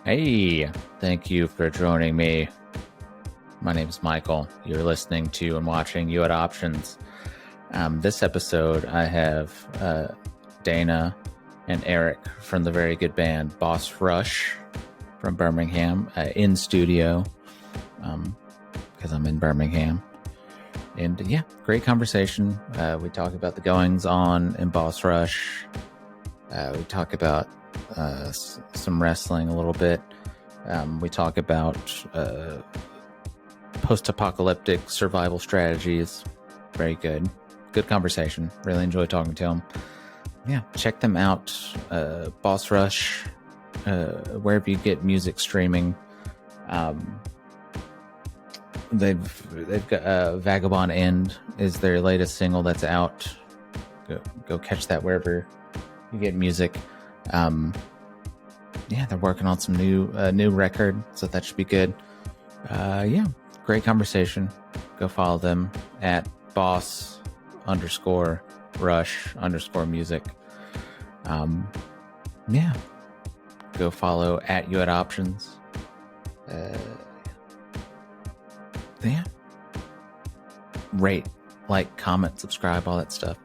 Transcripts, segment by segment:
Hey, thank you for joining me. My name is Michael. You're listening to and watching You Had Options. This episode, I have Daina and Eric from the very good band Boss Rush from Birmingham in studio because I'm in Birmingham. And yeah, great conversation. We talk about the goings on in Boss Rush. We talk about some wrestling a little bit. We talk about post-apocalyptic survival strategies. Very good. Good conversation. Really enjoy talking to them. Yeah, check them out. Boss Rush, wherever you get music streaming. They've got Vagabond End is their latest single that's out. Go catch that wherever you get music. They're working on some new record, so that should be good. Great conversation. Go follow them at boss_rush_music. Go follow at youhadoptions. Rate, like, comment, subscribe, all that stuff.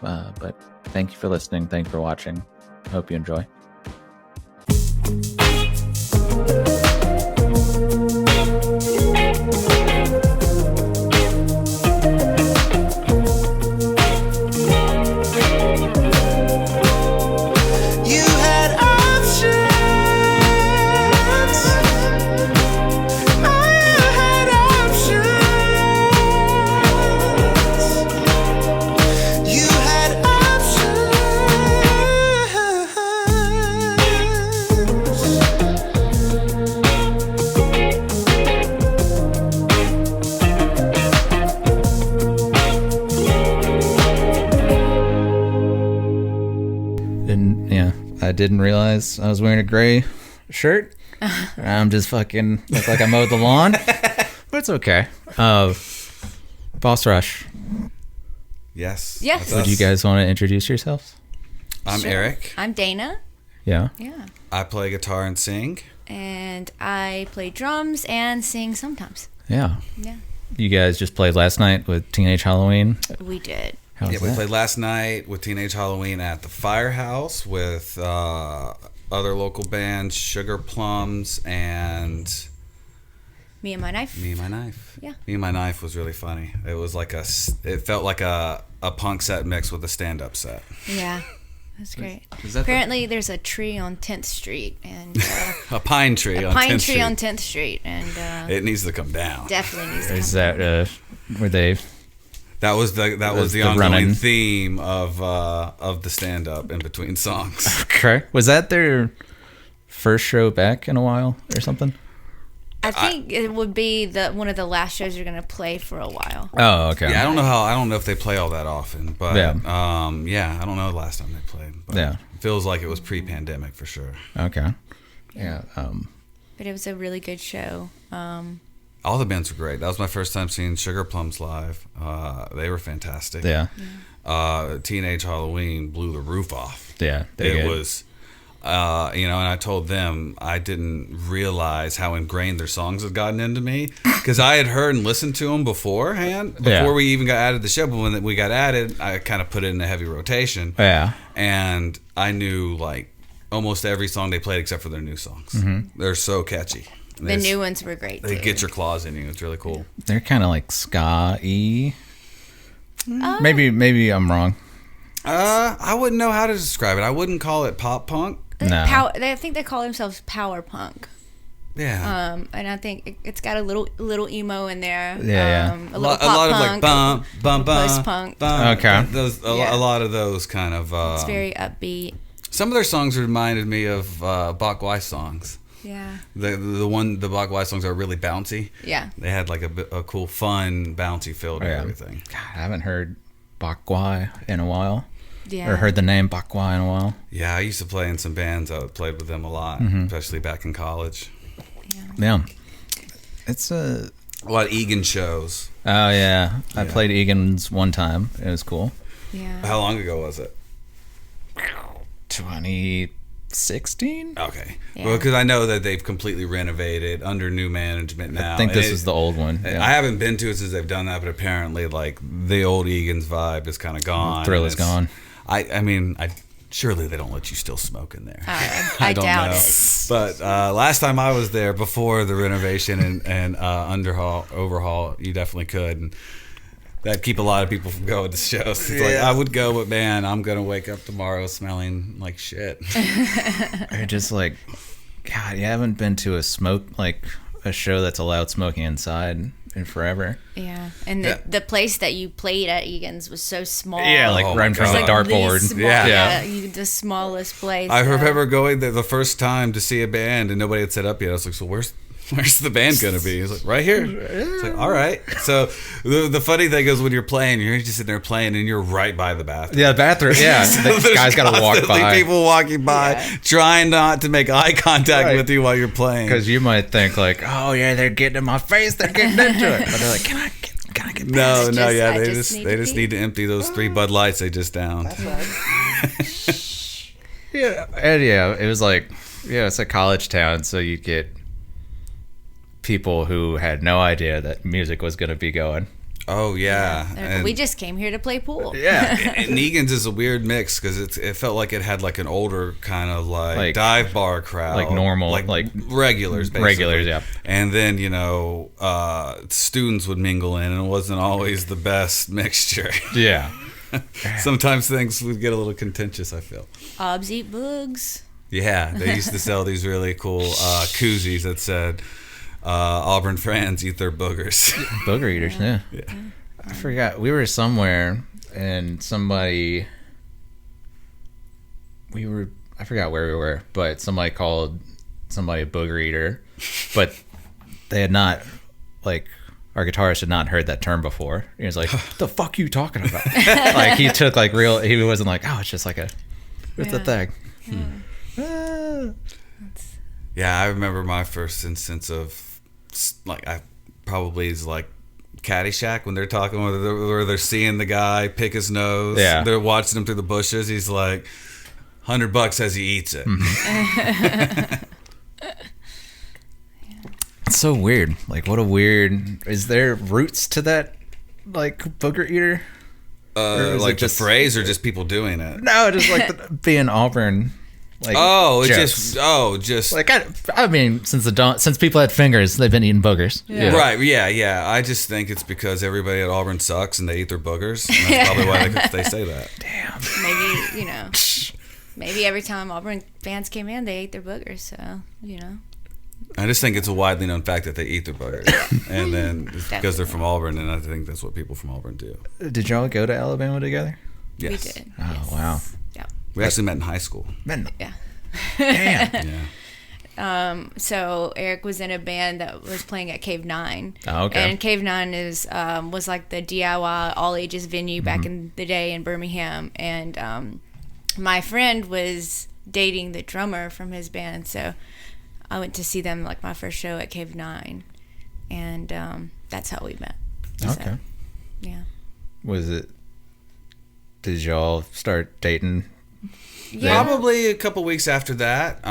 But thank you for listening. Thank you for watching. Hope you enjoy. I didn't realize I was wearing a gray shirt. I'm just fucking look like I mowed the lawn, but it's okay. Boss Rush. Yes. Would you guys want to introduce yourselves? I'm Sure. Eric. I'm Daina. Yeah. I play guitar and sing. And I play drums and sing sometimes. Yeah. Yeah. You guys just played last night with Teenage Halloween. We did. How was We that? played last night with Teenage Halloween at the Firehouse with other local bands, Sugar Plums and Me and My Knife. Me and My Knife. Yeah. Me and My Knife was really funny. It was like it felt like a punk set mixed with a stand-up set. Yeah. That's great. Is that Apparently, there's a tree on 10th Street and a pine tree a on pine 10th tree Street. on 10th Street, and It needs to come down. definitely needs to Is come that were they? That was the the ongoing running theme of the stand-up in between songs. Okay. Was that their first show back in a while or something? I think it would be one of the last shows you're going to play for a while. Oh, okay. Yeah, I don't know if they play all that often, but I don't know the last time they played. But Yeah. it feels like it was pre-pandemic for sure. Okay. Yeah. But it was a really good show. All the bands were great. That was my first time seeing Sugar Plums live. They were fantastic. Yeah. Teenage Halloween blew the roof off. Yeah. It was, and I told them I didn't realize how ingrained their songs had gotten into me because I had heard and listened to them before we even got added to the show. But when we got added, I kind of put it in a heavy rotation. Yeah. And I knew like almost every song they played except for their new songs. Mm-hmm. They're so catchy. The new ones were great, They too. get your claws in you. It's really cool. They're kind of like ska-y. Maybe I'm wrong. I wouldn't know how to describe it. I wouldn't call it pop punk. No. I think they call themselves power punk. Yeah. And I think it's got a little emo in there. Yeah. A little pop a lot punk, of like bum post punk. Okay. Yeah. A lot of those kind of. It's very upbeat. Some of their songs reminded me of Bach Weiss songs. Yeah. The Bach Weiss songs are really bouncy. Yeah. They had like a cool, fun, bouncy feel to everything. God, I haven't heard Bakwai in a while. Yeah. Or heard the name Bakwai in a while. Yeah, I used to play in some bands. I played with them a lot, especially back in college. Yeah. It's a lot of Egan shows. Oh, yeah. I played Egan's one time. It was cool. Yeah. How long ago was it? 20 16. Okay. Yeah. Well, because I know that they've completely renovated under new management now. I think this is the old one. Yeah. I haven't been to it since they've done that, but apparently, like, the old Egan's vibe is kind of gone. The thrill is gone. I mean, surely they don't let you still smoke in there. I don't doubt know. it. But last time I was there, before the renovation and overhaul, you definitely could. And that'd keep a lot of people from going to shows. It's like, I would go, but man, I'm going to wake up tomorrow smelling like shit. You're just like, God, you haven't been to a show that's allowed smoking inside in forever. Yeah, and the place that you played at Egan's was so small. Yeah, like right in front of the dartboard. Yeah, the smallest place. I remember going there the first time to see a band and nobody had set up yet. I was like, so where's the band gonna be? He's like, right here. It's like, all right. So the funny thing is when you're playing, you're just sitting there playing and you're right by the bathroom. Yeah, bathroom. Yeah, so the guy's got to walk by. People walking by, trying not to make eye contact with you while you're playing. Because you might think like, oh yeah, they're getting in my face, they're getting into it. But they're like, can I get No, past? they just need to empty those 3 Bud Lights they just downed. That's right. And it was like, it's a college town, so you get people who had no idea that music was going to be going. Oh yeah, and we just came here to play pool. Yeah, and Negan's is a weird mix because it felt like it had like an older kind of like dive bar crowd, like normal, like regulars, basically. Regulars, yeah. And then students would mingle in, and it wasn't always the best mixture. Yeah, sometimes things would get a little contentious. I feel. Obs eat bugs. Yeah, they used to sell these really cool koozies that said. Auburn fans eat their boogers. Booger eaters, yeah. I forgot. We were somewhere and I forgot where we were, but somebody called somebody a booger eater, but they had not, our guitarist had not heard that term before. He was like, what the fuck are you talking about? He took he wasn't like, oh, it's just like it's a thing. Yeah, I remember my first instance of I probably is like Caddyshack when they're talking where they're seeing the guy pick his nose. Yeah, they're watching him through the bushes. He's like $100 as he eats it. It's so weird. What a weird. Is there roots to that booger eater? Like the phrase or just people doing it? No, just being Auburn. Just I mean, since people had fingers, they've been eating boogers. Yeah. Right? Yeah. I just think it's because everybody at Auburn sucks and they eat their boogers. And that's probably why they say that. Damn. Maybe maybe every time Auburn fans came in, they ate their boogers. So I just think it's a widely known fact that they eat their boogers, and then it's because they're from Auburn, and I think that's what people from Auburn do. Did y'all go to Alabama together? Yes. We did. Oh yes. Wow. We actually met in high school. Yeah. Damn. Yeah. So Eric was in a band that was playing at Cave 9. Oh, okay. And Cave 9 was like the DIY all ages venue back in the day in Birmingham. And my friend was dating the drummer from his band, so I went to see them my first show at Cave 9, and that's how we met. Okay. So, yeah. Did y'all start dating? Yeah. Probably a couple weeks after that.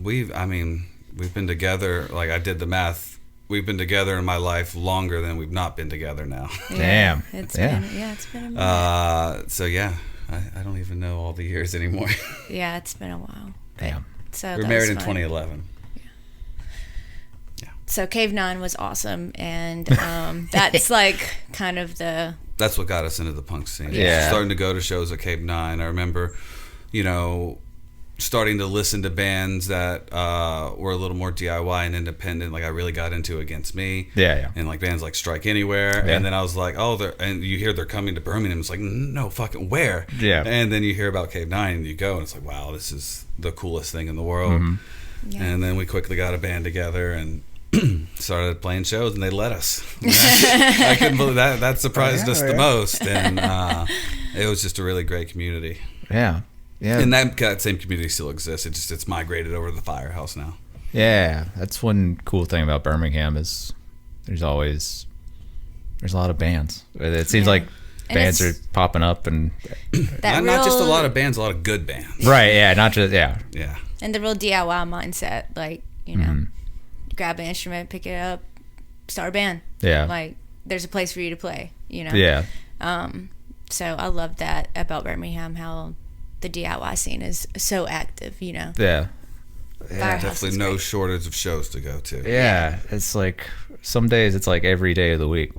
We've been together. I did the math. We've been together in my life longer than we've not been together now. Damn. It's been a minute. So yeah, I don't even know all the years anymore. Yeah, it's been a while. Damn. So we were married in 2011. Yeah. So Cave 9 was awesome, and that's kind of the. That's what got us into the punk scene. Yeah. Starting to go to shows at Cave 9. I remember, starting to listen to bands that were a little more DIY and independent. I really got into Against Me. Yeah. And bands like Strike Anywhere. Yeah. And then I was like, and you hear they're coming to Birmingham. It's like, no fucking where? Yeah. And then you hear about Cave 9 and you go and it's like, wow, this is the coolest thing in the world. Mm-hmm. Yeah. And then we quickly got a band together and started playing shows and they let us. I couldn't believe that. That surprised us the most. And it was just a really great community. Yeah. Yeah. And that same community still exists. It's migrated over to the Firehouse now. Yeah. That's one cool thing about Birmingham is there's a lot of bands. It seems like bands are popping up, and not just a lot of bands, a lot of good bands. Right? Yeah, not just Yeah. And the real DIY mindset, like grab an instrument, pick it up, start a band. Yeah. Like there's a place for you to play. Yeah. So I love that about Birmingham, how the DIY scene is so active. Yeah. Definitely no shortage of shows to go to. Yeah, it's like some days it's like every day of the week.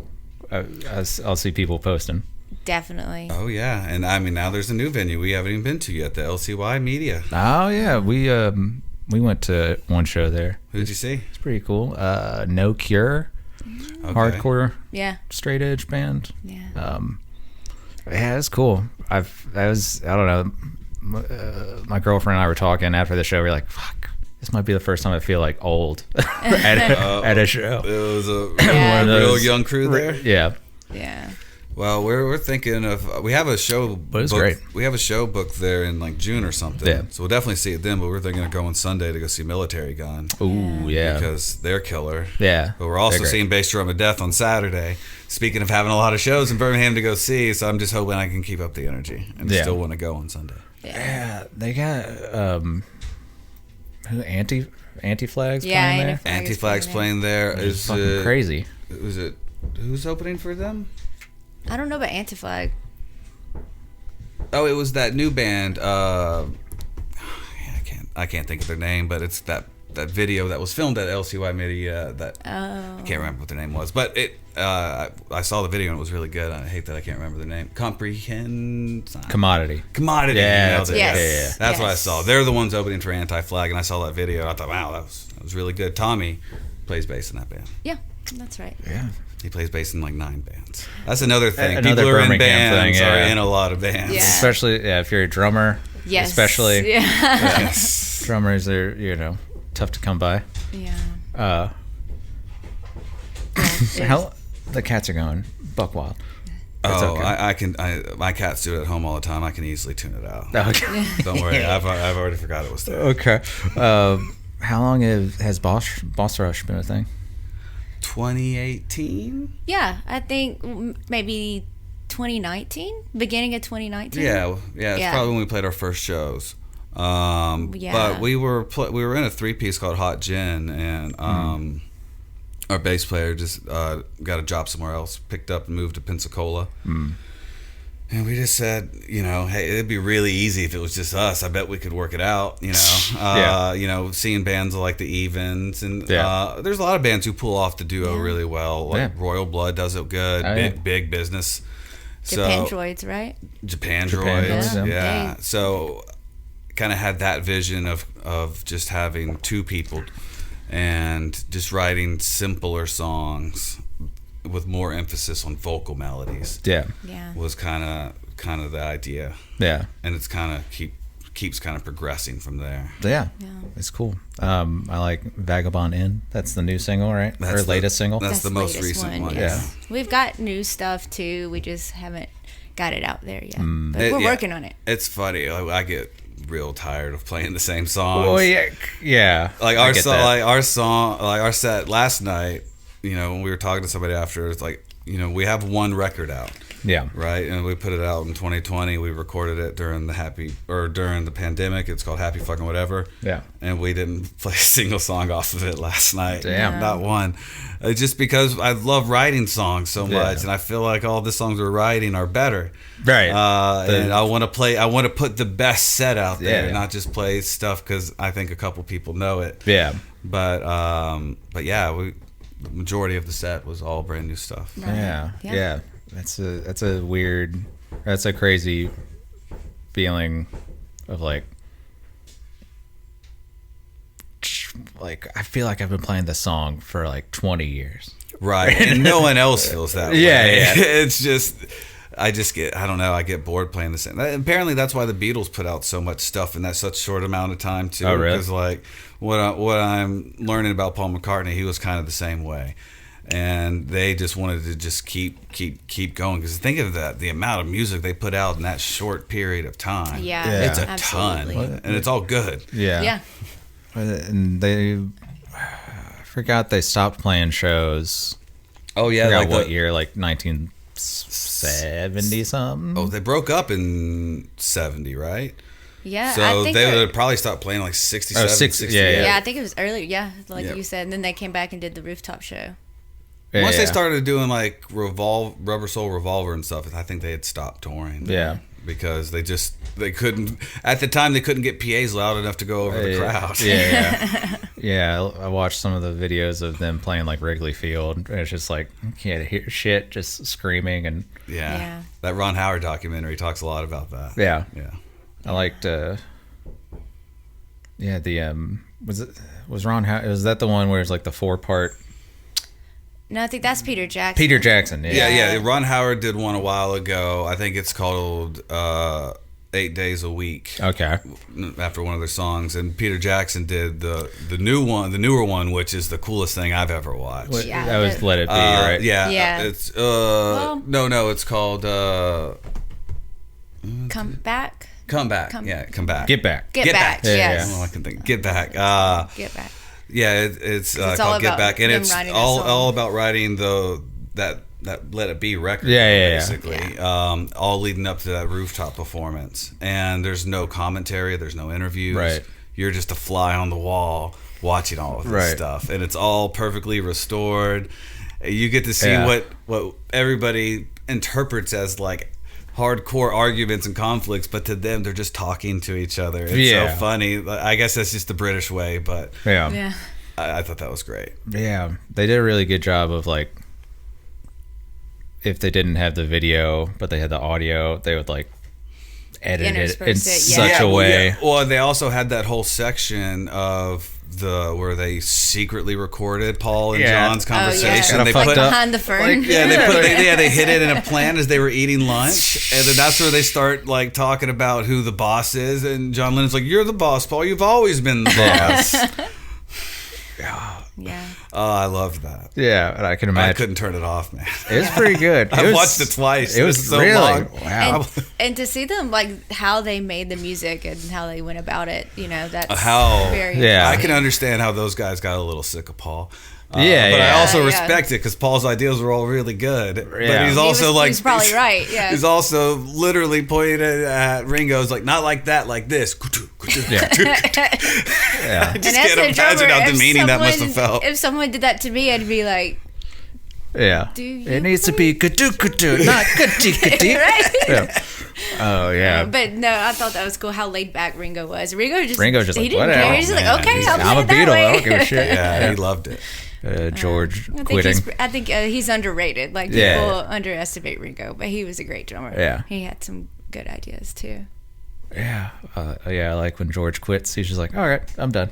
I'll see people posting. Definitely. Oh yeah, and I mean now there's a new venue we haven't even been to yet, the LCY Media. Oh yeah, we went to one show there. Who did you see? It's pretty cool. No Cure, hardcore, straight edge band. Yeah. Yeah, it's cool. I don't know. My girlfriend and I were talking after the show. We were like, "Fuck, this might be the first time I feel like old at a show." It was a real young crew there. Yeah. Yeah. Well, we're thinking of we have a show. But it's great. We have a show booked there in like June or something. Yeah. So we'll definitely see it then. But we're thinking of going Sunday to go see Military Gun. Ooh, yeah. Because they're killer. Yeah. But we're also seeing Bass Drum of Death on Saturday. Speaking of having a lot of shows in Birmingham to go see, so I'm just hoping I can keep up the energy and still want to go on Sunday. Yeah, they got who Anti-Flags Yeah, playing there? Anti-Flags playing there. It's fucking crazy. Who's opening for them? I don't know about Anti-Flag. Oh, it was that new band. I can't think of their name, but it's that video that was filmed at LCY Media. I can't remember what their name was, but I saw the video and it was really good. I hate that I can't remember their name. Commodity. Yeah, Yes. That's what I saw. They're the ones opening for Anti-Flag, and I saw that video. And I thought, wow, that was really good. Tommy plays bass in that band. Yeah, that's right. Yeah. He plays bass in like 9 bands. That's another thing. Another People who are in Birmingham bands thing, are in a lot of bands. Yeah. Especially if you're a drummer. Yes. Especially. Yeah. Yes. Drummers are, tough to come by. Yeah. How the cats are going buck wild. It's Oh, okay. I can. My cats do it at home all the time. I can easily tune it out. Okay. Don't worry. I've already forgot it was there. Okay. How long has Boss Rush been a thing? 2018. Yeah, I think maybe 2019, beginning of 2019. Yeah. It's probably when we played our first shows. But we were in a 3-piece called Hot Gin, and our bass player just got a job somewhere else, picked up and moved to Pensacola. And we just said, hey, it'd be really easy if it was just us. I bet we could work it out, seeing bands like the Evens. And there's a lot of bands who pull off the duo really well. Like Royal Blood does it good. Big business. Japandroids, right? Japandroids, yeah. So kind of had that vision of just having 2 people and just writing simpler songs with more emphasis on vocal melodies. Yeah. Was kind of the idea. Yeah. And it's kind of keeps kind of progressing from there. Yeah. It's cool. I like Vagabond Inn. That's the new single, right? That's latest single. That's the most recent one. Yeah. We've got new stuff too. We just haven't got it out there yet. But we're working on it. It's funny. I get real tired of playing the same songs. Oh yeah. Like our set last night. When we were talking to somebody after, it's like, we have one record out. Yeah. Right, and we put it out in 2020. We recorded it during the pandemic. It's called Happy Fucking Whatever. Yeah. And we didn't play a single song off of it last night. Damn. Not one. Just because I love writing songs so much, and I feel like all the songs we're writing are better. Right. And I want to put the best set out there, Yeah. not just play stuff because I think a couple people know it. Yeah. But yeah, the majority of the set was all brand new stuff. Right. Yeah. That's a crazy feeling of like I feel like I've been playing this song for like 20 years. Right. And no one else feels that way. Yeah. It's just I get bored playing the same. Apparently that's why the Beatles put out so much stuff in that such short amount of time too. Oh, really? Because like what I'm learning about Paul McCartney, he was kind of the same way. And they just wanted to just keep going, because think of that, the amount of music they put out in that short period of time. Yeah. It's a absolutely. ton, and it's all good. Yeah. And I forgot they stopped playing shows. Oh yeah, I forgot like what year, like 19 70 something. Oh, they broke up in 70, right? Yeah, So I think they would probably stopped playing like 67, 68. Yeah, I think it was earlier. Yeah, like you said. And then they came back and did the rooftop show. Once they started doing like Rubber Soul Revolver and stuff, I think they had stopped touring. Yeah. Because they couldn't, at the time, they couldn't get PAs loud enough to go over the crowd. Yeah, I watched some of the videos of them playing like Wrigley Field. And it's just like, you can't hear shit, just screaming. And yeah. That Ron Howard documentary talks a lot about that. Yeah. I liked, was Ron Howard, was that the one where it's like the 4-part? No, I think that's Peter Jackson. Peter Jackson, yeah. Ron Howard did one a while ago. I think it's called 8 Days a Week. Okay. After one of their songs, and Peter Jackson did the newer one, which is the coolest thing I've ever watched. That was Let It Be, right? Yeah. It's no, it's called Come Back. Come Back. Come Back. Get Back. Get Back. Yes. I can think. Get Back. Get Back. Yeah, it's called Get Back, and it's all about writing that Let It Be record. Basically. All leading up to that rooftop performance, and there's no commentary, there's no interviews. Right. You're just a fly on the wall watching all of this stuff, and it's all perfectly restored. You get to see what everybody interprets as like hardcore arguments and conflicts, but to them they're just talking to each other. It's so funny. I guess that's just the British way, but I thought that was great. Yeah, they did a really good job of like, if they didn't have the video but they had the audio, they would like edit it in such a way. Well, they also had that whole section of where they secretly recorded Paul and John's conversation. They put behind the fern. They hid it in a plant as they were eating lunch, and then that's where they start like talking about who the boss is. And John Lennon's like, "You're the boss, Paul. You've always been the boss." Yeah. Oh, I loved that. Yeah, and I can imagine. I couldn't turn it off, man. It was pretty good. I watched it twice. It was so really long. Wow. And to see them like how they made the music and how they went about it, that's very I can understand how those guys got a little sick of Paul. But I also respect it because Paul's ideas were all really good. But he's also he's probably right. Yeah, he's also literally pointing at Ringo's like, not like that, like this. I just can't imagine how demeaning that must have felt. If someone did that to me, I'd be like, it needs to be ka-doo, not ka-dee. Right? Oh yeah. But no, I thought that was cool how laid back Ringo was. Ringo just he like, didn't care. Whatever. He's like, okay, I'm a Beatle. I don't give a shit. Yeah, he loved it. George quitting. I think he's underrated. Like people underestimate Ringo, but he was a great drummer. Yeah, he had some good ideas too. Yeah, like when George quits, he's just like, all right, I'm done.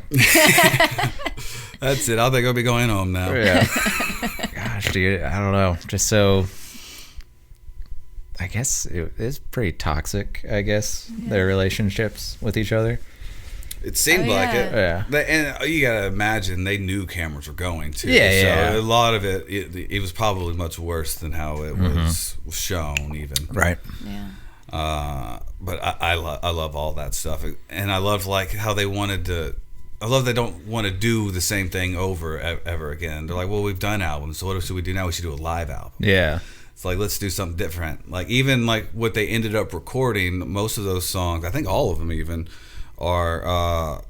That's it. I think I'll be going home now. Yeah. Gosh, dude, I don't know. Just so, I guess it is pretty toxic. I guess their relationships with each other. It seemed like it. Yeah. And you gotta imagine they knew cameras were going too. Yeah, so a lot of it was probably much worse than how it was shown, even. Right. Yeah. But I love all that stuff, and I love like how they wanted to. I love they don't want to do the same thing ever again. They're like, well, we've done albums, so what should we do now? We should do a live album. Yeah. It's like, let's do something different. Like even like what they ended up recording, most of those songs, I think all of them even, are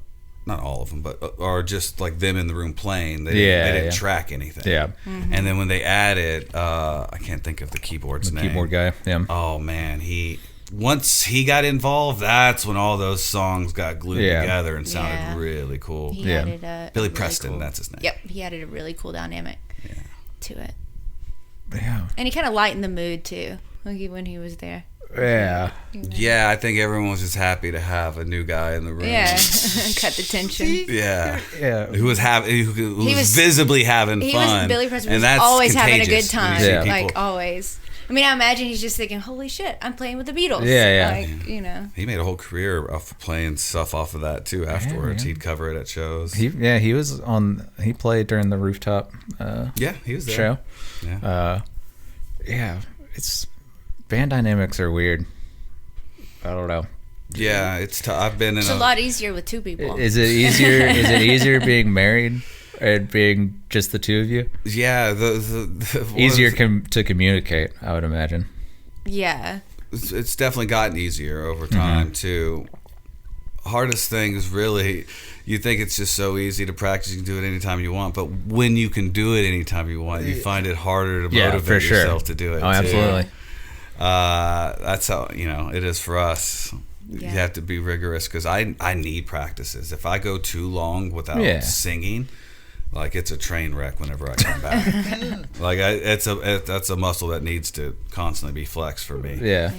not all of them, but are just like them in the room playing. They didn't track anything. Yeah. Mm-hmm. And then when they added, I can't think of the keyboard's name. Keyboard guy. Yeah. Oh man, once he got involved, that's when all those songs got glued together and sounded really cool. He added Billy really Preston, cool, that's his name. Yep, he added a really cool dynamic to it. Yeah. And he kind of lightened the mood too, when he was there. Yeah. Yeah, I think everyone was just happy to have a new guy in the room. Yeah, cut the tension. Yeah. Who was visibly having fun. Billy Preston and was that's always having a good time. Yeah. Like always. I mean, I imagine he's just thinking, "Holy shit, I'm playing with the Beatles." Yeah. Like, He made a whole career of playing stuff off of that too. Afterwards, he'd cover it at shows. He was on. He played during the Rooftop. He was there. Show. Yeah. It's band dynamics are weird. I don't know. Yeah, it's tough. I've been in it's a lot easier with two people. Is it easier? Is it easier being married it being just the two of you? Yeah, Easier to communicate, I would imagine. Yeah. It's definitely gotten easier over time too. Hardest thing is really, you think it's just so easy to practice, you can do it anytime you want, but when you can do it anytime you want, you find it harder to motivate yourself to do it. Oh, absolutely. That's how it is for us. Yeah. You have to be rigorous, because I need practices. If I go too long without singing, like, it's a train wreck whenever I come back. Like, that's a muscle that needs to constantly be flexed for me. Yeah.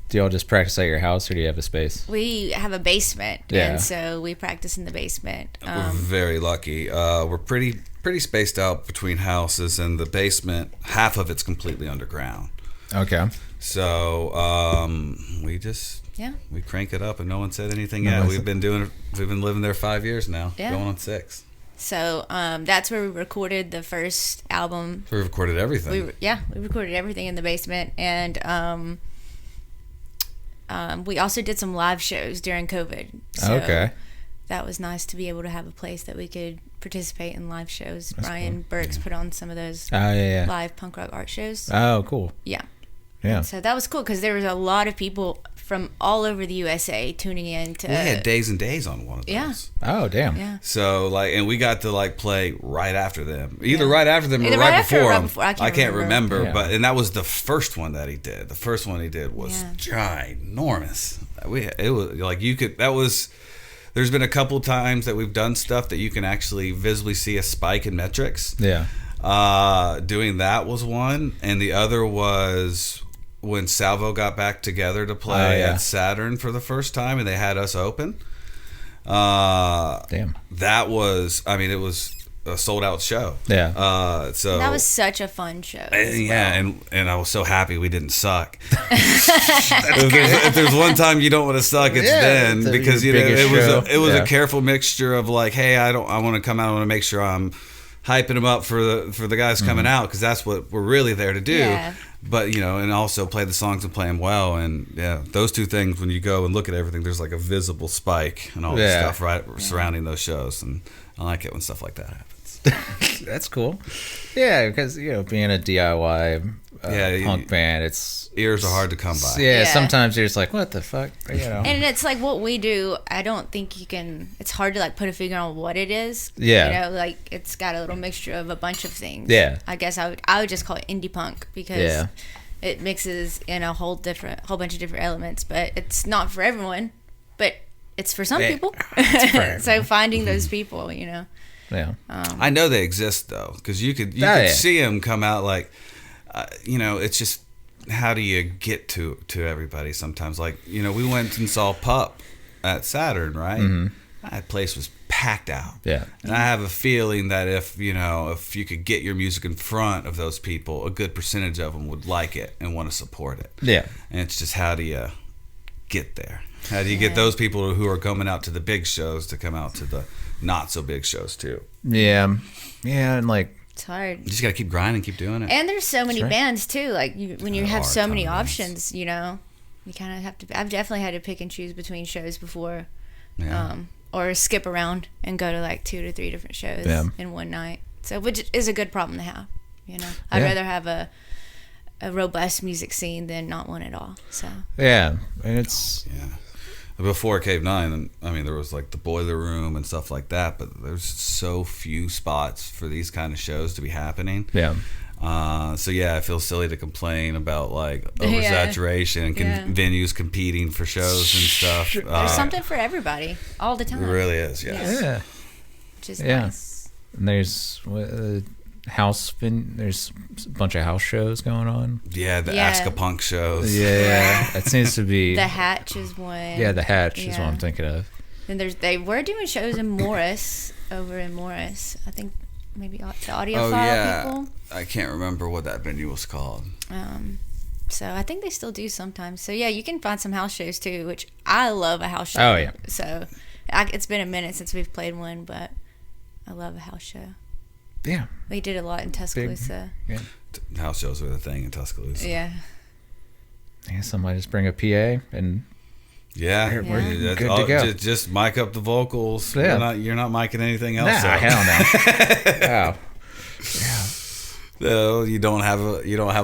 Do y'all just practice at your house, or do you have a space? We have a basement, and so we practice in the basement. We're very lucky. We're pretty spaced out between houses, and the basement, half of it's completely underground. Okay. So we crank it up, and no one said anything yet. We've been living there 5 years now, going on 6. So that's where we recorded the first album. We recorded everything. We recorded everything in the basement, and we also did some live shows during COVID. So that was nice to be able to have a place that we could participate in live shows. That's Brian Burks put on some of those live punk rock art shows. Oh, cool. Yeah. And so that was cool, because there was a lot of people from all over the USA tuning in to. We had days and days on one of those. Yeah. Oh, damn. Yeah. So and we got to play right after them, either right after them or right before them. I can't remember, but that was the first one that he did. The first one he did was ginormous. There's been a couple times that we've done stuff that you can actually visibly see a spike in metrics. Yeah. Doing that was one, and the other was when Salvo got back together to play at Saturn for the first time, and they had us open. Damn. That was, it was a sold out show. Yeah. So that was such a fun show. And I was so happy we didn't suck. If there's one time you don't want to suck, it's then, because it was a careful mixture of hey, I want to come out, I want to make sure I'm hyping them up for the guys coming out, because that's what we're really there to do. Yeah. But and also play the songs and play them well, and those two things, when you go and look at everything, there's a visible spike and all this stuff surrounding those shows, and I like it when stuff like that happens. That's cool. Yeah, because being a DIY punk band, ears are hard to come by. Yeah, sometimes you're just like, what the fuck, And it's what we do. I don't think you can. It's hard to put a figure on what it is. Yeah, it's got a little mixture of a bunch of things. Yeah, I guess I would just call it indie punk, because it mixes in a whole bunch of different elements. But it's not for everyone. But it's for some people. So finding those people, Yeah. I know they exist though, because you could see them come out it's just, how do you get to everybody sometimes? We went and saw Pup at Saturn, right? Mm-hmm. That place was packed out. Yeah. And I have a feeling that if you could get your music in front of those people, a good percentage of them would like it and want to support it. Yeah. And it's just, how do you get there? How do you get those people who are coming out to the big shows to come out to the not so big shows too? Yeah. Yeah, and it's hard. You just got to keep grinding, keep doing it. And there's so many bands too. When you have so many options, you kind of have to. I've definitely had to pick and choose between shows before, or skip around and go to 2 to 3 different shows in one night. So, which is a good problem to have. I'd rather have a robust music scene than not one at all. So and it's Before Cave 9, there was the Boiler Room and stuff like that, but there's so few spots for these kind of shows to be happening. Yeah. So I feel silly to complain about oversaturation and venues competing for shows and stuff. There's something for everybody all the time. It really is, yes. Yeah. Which is nice. And there's there's a bunch of house shows going on. Yeah, the Ask a Punk shows. Yeah, that seems to be. The Hatch is one. Yeah, the Hatch is what I'm thinking of. Then they were doing shows in Morris, over in Morris. I think maybe the Audiophile people. I can't remember what that venue was called. So I think they still do sometimes. So you can find some house shows too, which I love a house show. Oh yeah. So it's been a minute since we've played one, but I love a house show. Yeah. We did a lot in Tuscaloosa. House shows are the thing in Tuscaloosa. Yeah. Yeah, somebody just bring a PA and Yeah, We're that's good to go. Just mic up the vocals. Yeah. You're not micing anything else. Nah, up. hell no. Wow. Yeah. No, you don't have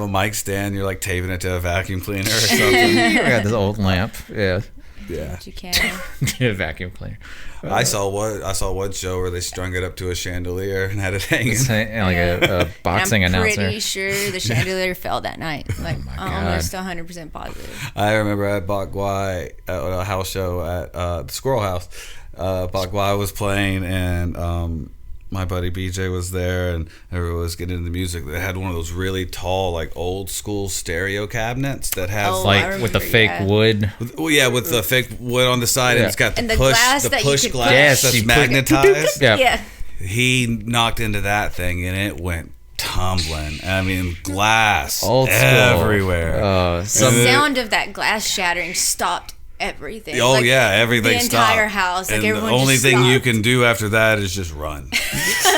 a mic stand. You're like taping it to a vacuum cleaner or something. You got this old lamp. Yeah. Yeah. But you can. Vacuum cleaner. I saw one show where they strung it up to a chandelier and had it hanging. It's like a boxing I'm announcer. pretty sure the chandelier fell that night. Like, my I'm God. almost 100% positive. I remember at Bagwai at a house show at the Squirrel House. Bagwai was playing, and my buddy BJ was there, and everyone was getting into the music. They had one of those really tall, like old school stereo cabinets that has Oh, Like with the fake wood. with the fake wood on the side, and it's got the And the push, glass the that you push could glass push. Yes, that's you put- magnetized. Yeah. Yeah. He knocked into that thing, and it went tumbling. I mean, glass Old school. everywhere. Oh, The some sound of that glass shattering stopped everything. Oh Like, yeah, everything the stopped. entire house. Like and the everyone only just thing you stopped. can do after that is just run.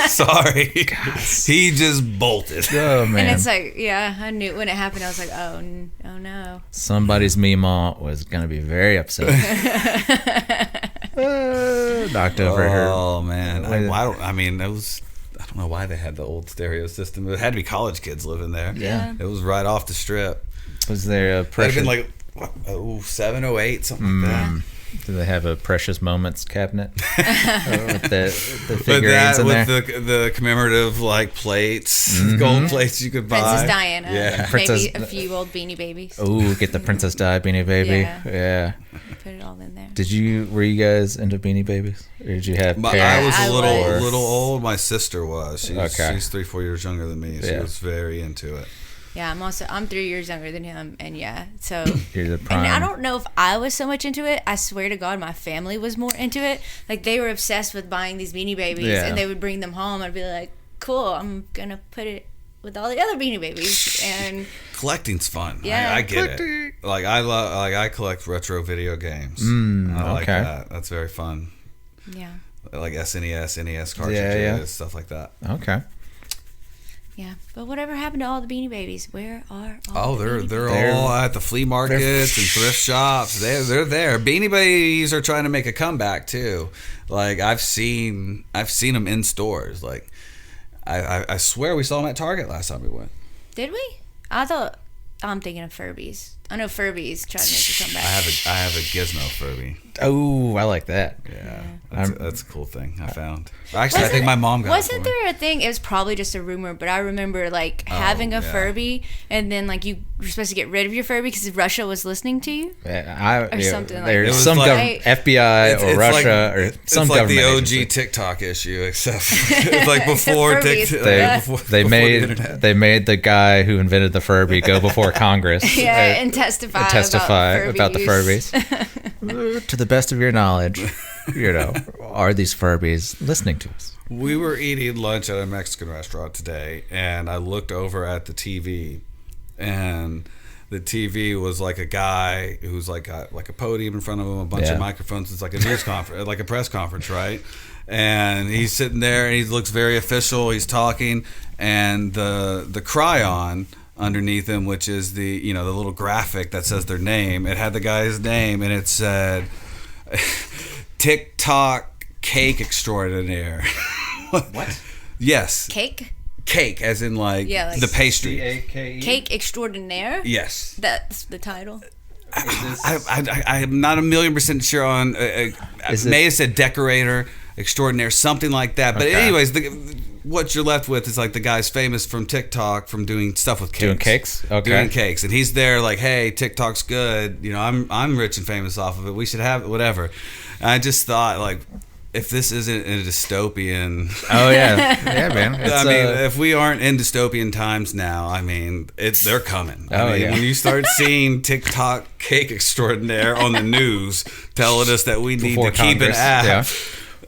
Sorry, he just bolted. Oh man. And it's like, yeah, I knew when it happened. I was like, oh no. Somebody's Meemaw was gonna be very upset. Knocked over her. Oh man, I don't know why they had the old stereo system. It had to be college kids living there. Yeah. It was right off the strip. Was there a It'd precious? been like 07, 08, something like that. Do they have a precious moments cabinet with the But figurines that in there? with the commemorative like plates, gold plates you could buy. Princess Diana. Yeah. Princess- Maybe a few old Beanie Babies. Ooh, get the Princess Di Beanie Baby. Yeah. Yeah. Put it all in there. Were you guys into Beanie Babies, or did you have I parents? was a was. little old. My sister was. She's Okay. 3-4 years younger than me. She Yeah. was very into it. Yeah, I'm 3 years younger than him, and yeah, so. You're the prime. And I don't know if I was so much into it. I swear to God, my family was more into it. Like, they were obsessed with buying these Beanie Babies, Yeah. and they would bring them home. I'd be like, cool, I'm going to put it with all the other Beanie Babies. And Collecting's fun. Yeah. I get it. Like I collect retro video games. I like okay. that. That's very fun. yeah, Like SNES, NES cartridges, Yeah. stuff like that. Okay. yeah. But whatever happened to all the Beanie Babies? Where are Oh, all the Beanie they're They're- all at the flea markets and thrift shops. They're there. Beanie Babies are trying to make a comeback too. Like I've seen them in stores. Like I swear we saw them at Target last time we went. Did we? I'm thinking of Furbies. I know Furbies tried to make a comeback. I have a Gizmo Furby. Oh, I like that. Yeah, that's a cool thing I found. Actually, I think my mom got it. Wasn't for me. there a thing? It was probably just a rumor, but I remember like having a yeah. Furby, and then like you were supposed to get rid of your Furby because Russia was listening to you. Or something like there's that. some It was like- FBI It's or like- Russia or some it's like government the OG agency. TikTok issue, except it's like before Furbies. TikTok. They before the internet. made the guy who invented the Furby go before Congress. Yeah, and testify about the Furbies. Furbies. To the best of your knowledge, are these Furbies listening to us? We were eating lunch at a Mexican restaurant today, and I looked over at the TV, and the TV was like a guy who's like got like a podium in front of him, a bunch Yeah. of microphones. It's like a news conference, like a press conference, right? And he's sitting there, and he looks very official. He's talking, and the cryon underneath him, which is the the little graphic that says their name. It had the guy's name, and it said TikTok cake extraordinaire. What? Yes. Cake As in like Yeah, like the pastry. Cake extraordinaire. Yes. That's the title. I am not 1,000,000% sure on. May have said decorator extraordinaire, something like that. But Okay. anyways, what you're left with is like the guy's famous from TikTok from doing stuff with cakes. Doing cakes? Okay. Doing cakes, and he's there like, hey, TikTok's good. I'm rich and famous off of it. We should have it, whatever. And I just thought like, if this isn't a dystopian. Oh yeah, yeah, man. I mean, if we aren't in dystopian times now, I mean, they're coming. Oh, I mean, yeah. when you start seeing TikTok cake extraordinaire on the news telling us that we need Before to keep an Congress,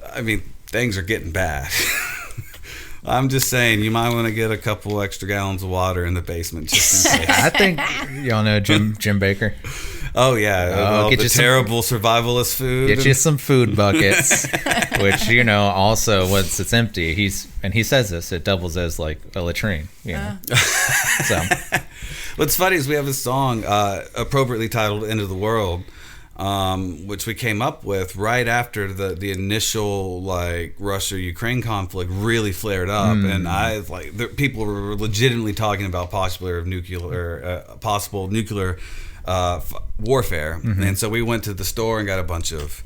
app, I mean, things are getting bad. I'm just saying, you might want to get a couple extra gallons of water in the basement just in case. I think y'all know Jim Baker. Oh yeah, get the you some- terrible survivalist food. Get you some food buckets, which also once it's empty, he says this, it doubles as like a latrine. So What's funny is we have a song appropriately titled "End of the World," which we came up with right after the initial like Russia-Ukraine conflict really flared up, and people were legitimately talking about possible nuclear warfare, and so we went to the store and got a bunch of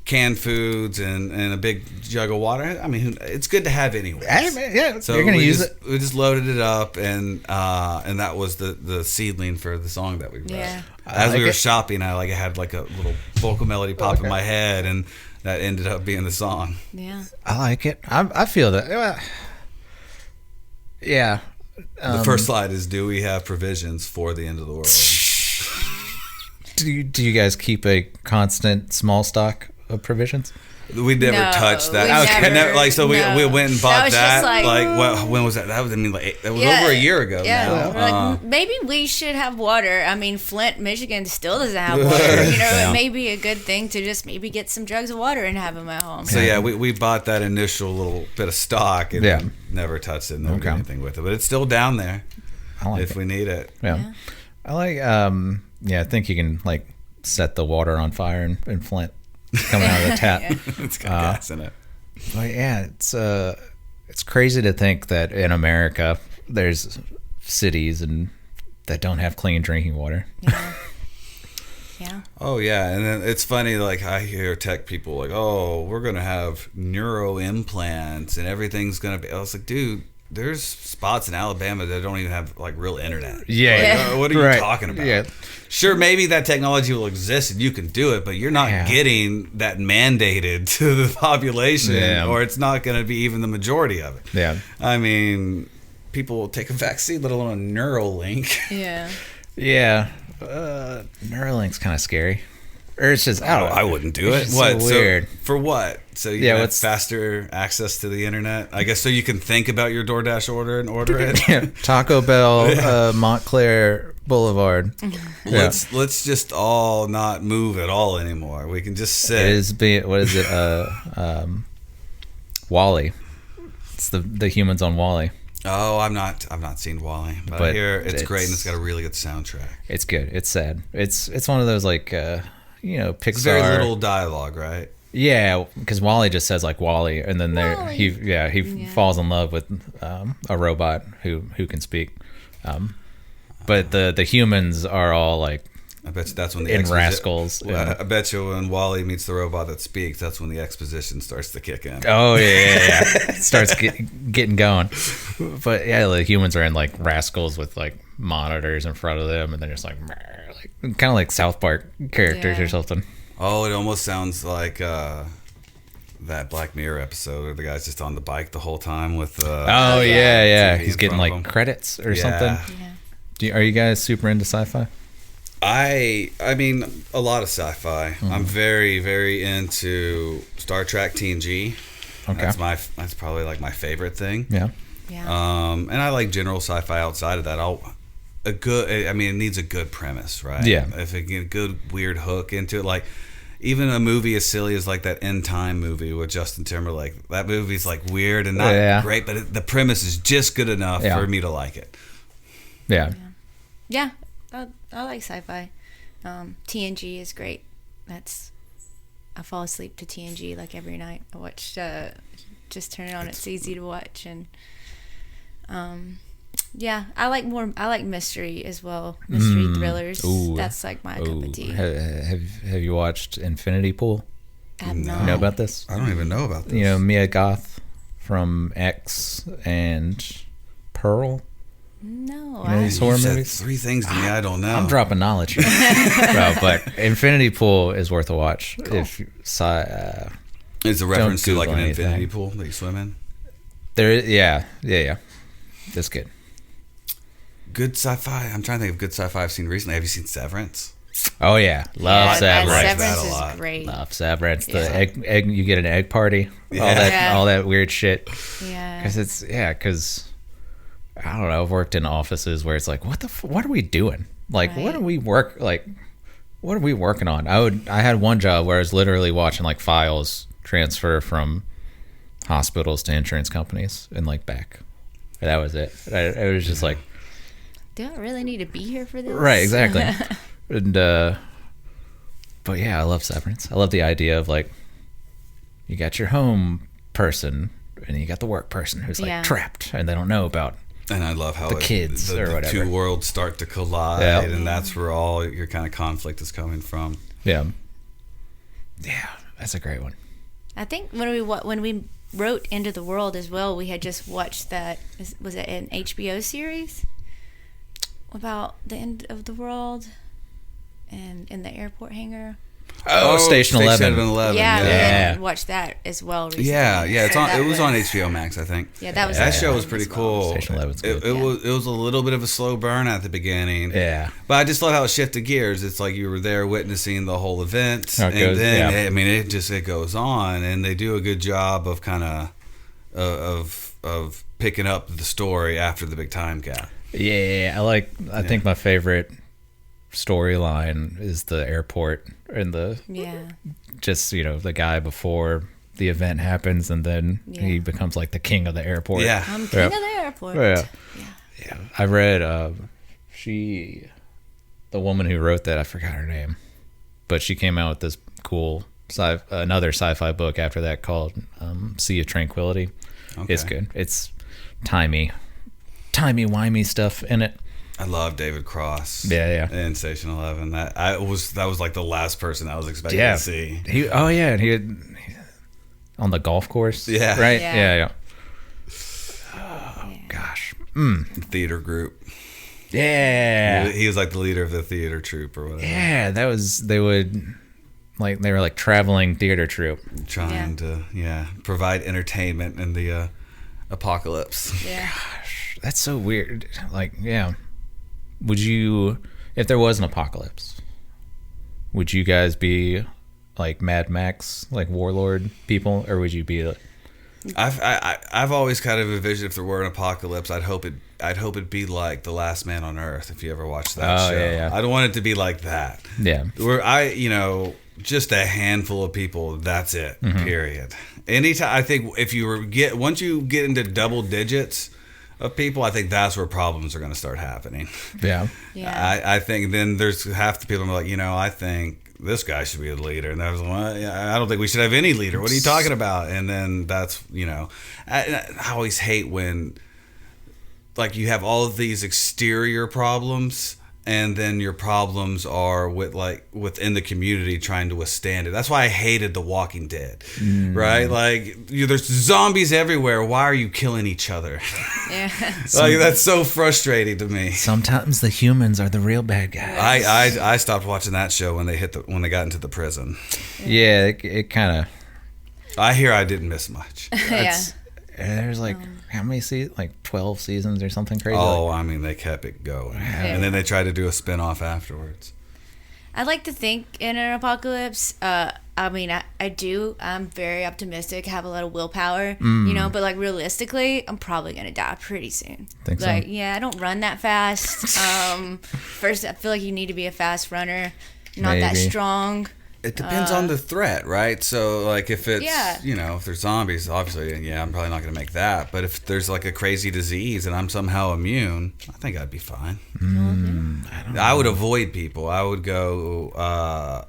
canned foods and a big jug of water. I mean, it's good to have anyway. Yeah, so you're gonna use it. We just loaded it up, and that was the seedling for the song that we wrote. Yeah. As we were shopping, I had like a little vocal melody pop in my head, and that ended up being the song. Yeah. I like it. I feel that. Yeah. The first slide is: do we have provisions for the end of the world? Do you guys keep a constant small stock of provisions? We never touched that. We we went and bought that. Like, when was that? That was over a year ago. Yeah, now. we're like, maybe we should have water. I mean, Flint, Michigan still doesn't have water. It may be a good thing to just maybe get some jugs of water and have them at home. So we bought that initial little bit of stock and never touched it. Never did anything with it, but it's still down there if we need it. Yeah. I like. I think you can like set the water on fire in Flint. Coming out of the tap. It's got gas in it. But yeah, it's crazy to think that in America there's cities that don't have clean drinking water. Yeah. Oh yeah, and then it's funny. Like I hear tech people like, "Oh, we're gonna have neuro implants and everything's gonna be." I was like, dude. There's spots in Alabama that don't even have like real internet. Yeah. What are you talking about? Yeah. Sure, maybe that technology will exist and you can do it, but you're not getting that mandated to the population, or it's not going to be even the majority of it. Yeah. I mean, people will take a vaccine, let alone a Neuralink. Yeah. Yeah. Neuralink's kind of scary. Or it's just, I wouldn't do it. What? So weird. For what? So you have faster access to the internet? I guess so you can think about your DoorDash order and order it? Taco Bell, Montclair Boulevard. Let's just all not move at all anymore. We can just sit. What is it? WALL-E. It's the humans on WALL-E. Oh, I've not seen WALL-E, but I hear it's great and it's got a really good soundtrack. It's good. It's sad. It's one of those like Pixar. It's very little dialogue, right? Yeah, because WALL-E just says like WALL-E, and then he falls in love with a robot who can speak. But the humans are all like. I bet you that's when rascals. I bet you when WALL-E meets the robot that speaks, that's when the exposition starts to kick in. Oh yeah. It starts getting going. But yeah, the humans are in like rascals with like monitors in front of them, and they're just like kind of like South Park characters or something. Oh, it almost sounds like that Black Mirror episode where the guy's just on the bike the whole time with. He's getting like credits or something. Yeah. Are you guys super into sci-fi? I mean, a lot of sci-fi. Mm-hmm. I'm very, very into Star Trek TNG. Okay, that's probably like my favorite thing. Yeah. And I like general sci-fi outside of that. It needs a good premise, right? Yeah. If it get a good weird hook into it, like even a movie as silly as like that End Time movie with Justin Timberlake. That movie's like weird and not great, but the premise is just good enough for me to like it. Yeah. Yeah. I like sci-fi. TNG is great. I fall asleep to TNG like every night. I watch, just turn it on. It's easy to watch, and I like mystery as well. Mystery thrillers. Ooh. That's like my cup of tea. Have you watched Infinity Pool? I have not. You know about this? I don't even know about this. Mia Goth from X and Pearl. No, these horror movies. Said 3 things to me I don't know. I'm dropping knowledge here. But Infinity Pool is worth a watch. Cool. It's a reference to like an infinity pool that you swim in. Yeah. That's good. Good sci-fi. I'm trying to think of good sci-fi I've seen recently. Have you seen Severance? Oh yeah, love Severance. Severance is great. Love Severance. The egg. You get an egg party. Yeah. All that weird shit. Yeah. Because I don't know. I've worked in offices where it's like, what are we doing? Like, what are we working on? I had one job where I was literally watching like files transfer from hospitals to insurance companies and like back. And that was it. It was just like, do I really need to be here for this? Right, exactly. And But yeah, I love Severance. I love the idea of like, you got your home person and you got the work person who's like trapped and they don't know about. And I love how the kids or the whatever. two worlds start to collide, and that's where all your kind of conflict is coming from. Yeah, that's a great one. I think when we wrote Into the World as well, we had just watched that. Was it an HBO series about the end of the world and in the airport hangar? Oh, Station 11. Yeah, we had watched that as well recently. Yeah. It was on HBO Max, I think. Yeah, that was that show was pretty cool. Station 11's good. It was a little bit of a slow burn at the beginning. Yeah, but I just love how it shifted gears. It's like you were there witnessing the whole event, and then it goes on, and they do a good job of kind of picking up the story after the big time gap. Yeah, I think my favorite storyline is the airport and the just the guy before the event happens and then he becomes like the king of the airport. I'm king of the airport. Yeah. I read the woman who wrote that, I forgot her name, but she came out with this cool another sci-fi book after that called Sea of Tranquility. It's good. It's timey-wimey stuff in it. I love David Cross. Yeah. In Station 11. That was like the last person I was expecting to see. He on the golf course. Yeah. Right? Yeah. Oh, gosh. Theater group. Yeah. He was like the leader of the theater troupe or whatever. Yeah, they were like traveling theater troupe. Trying to provide entertainment in the apocalypse. Yeah. Gosh, that's so weird. Like, would you, if there was an apocalypse, would you guys be like Mad Max, like warlord people, or would you be like... I've always kind of envisioned if there were an apocalypse, I'd hope it'd be like The Last Man on Earth, if you ever watched that show. Yeah. I don't want it to be like that. Yeah. Where just a handful of people, that's it. Period. Anytime, I think once you get into double digits of people, I think that's where problems are going to start happening. Yeah. I think then there's half the people who are like, I think this guy should be the leader, and I was like, I don't think we should have any leader. What are you talking about? And then that's I always hate when like you have all of these exterior problems, and then your problems are within the community trying to withstand it. That's why I hated The Walking Dead, right? Like there's zombies everywhere. Why are you killing each other? Yeah, like that's so frustrating to me. Sometimes the humans are the real bad guys. I stopped watching that show when they got into the prison. Yeah, it kind of. I hear I didn't miss much. There's like how many seasons? Like 12 seasons or something crazy. Oh, I mean, they kept it going, and then they tried to do a spinoff afterwards. I'd like to think in an apocalypse. I mean, I do. I'm very optimistic. Have a lot of willpower, But like realistically, I'm probably gonna die pretty soon. Think so? Like, I don't run that fast. First, I feel like you need to be a fast runner, not that strong. It depends on the threat, right? So, like, if it's, if there's zombies, obviously, I'm probably not going to make that. But if there's, like, a crazy disease and I'm somehow immune, I think I'd be fine. I would avoid people. I would go, I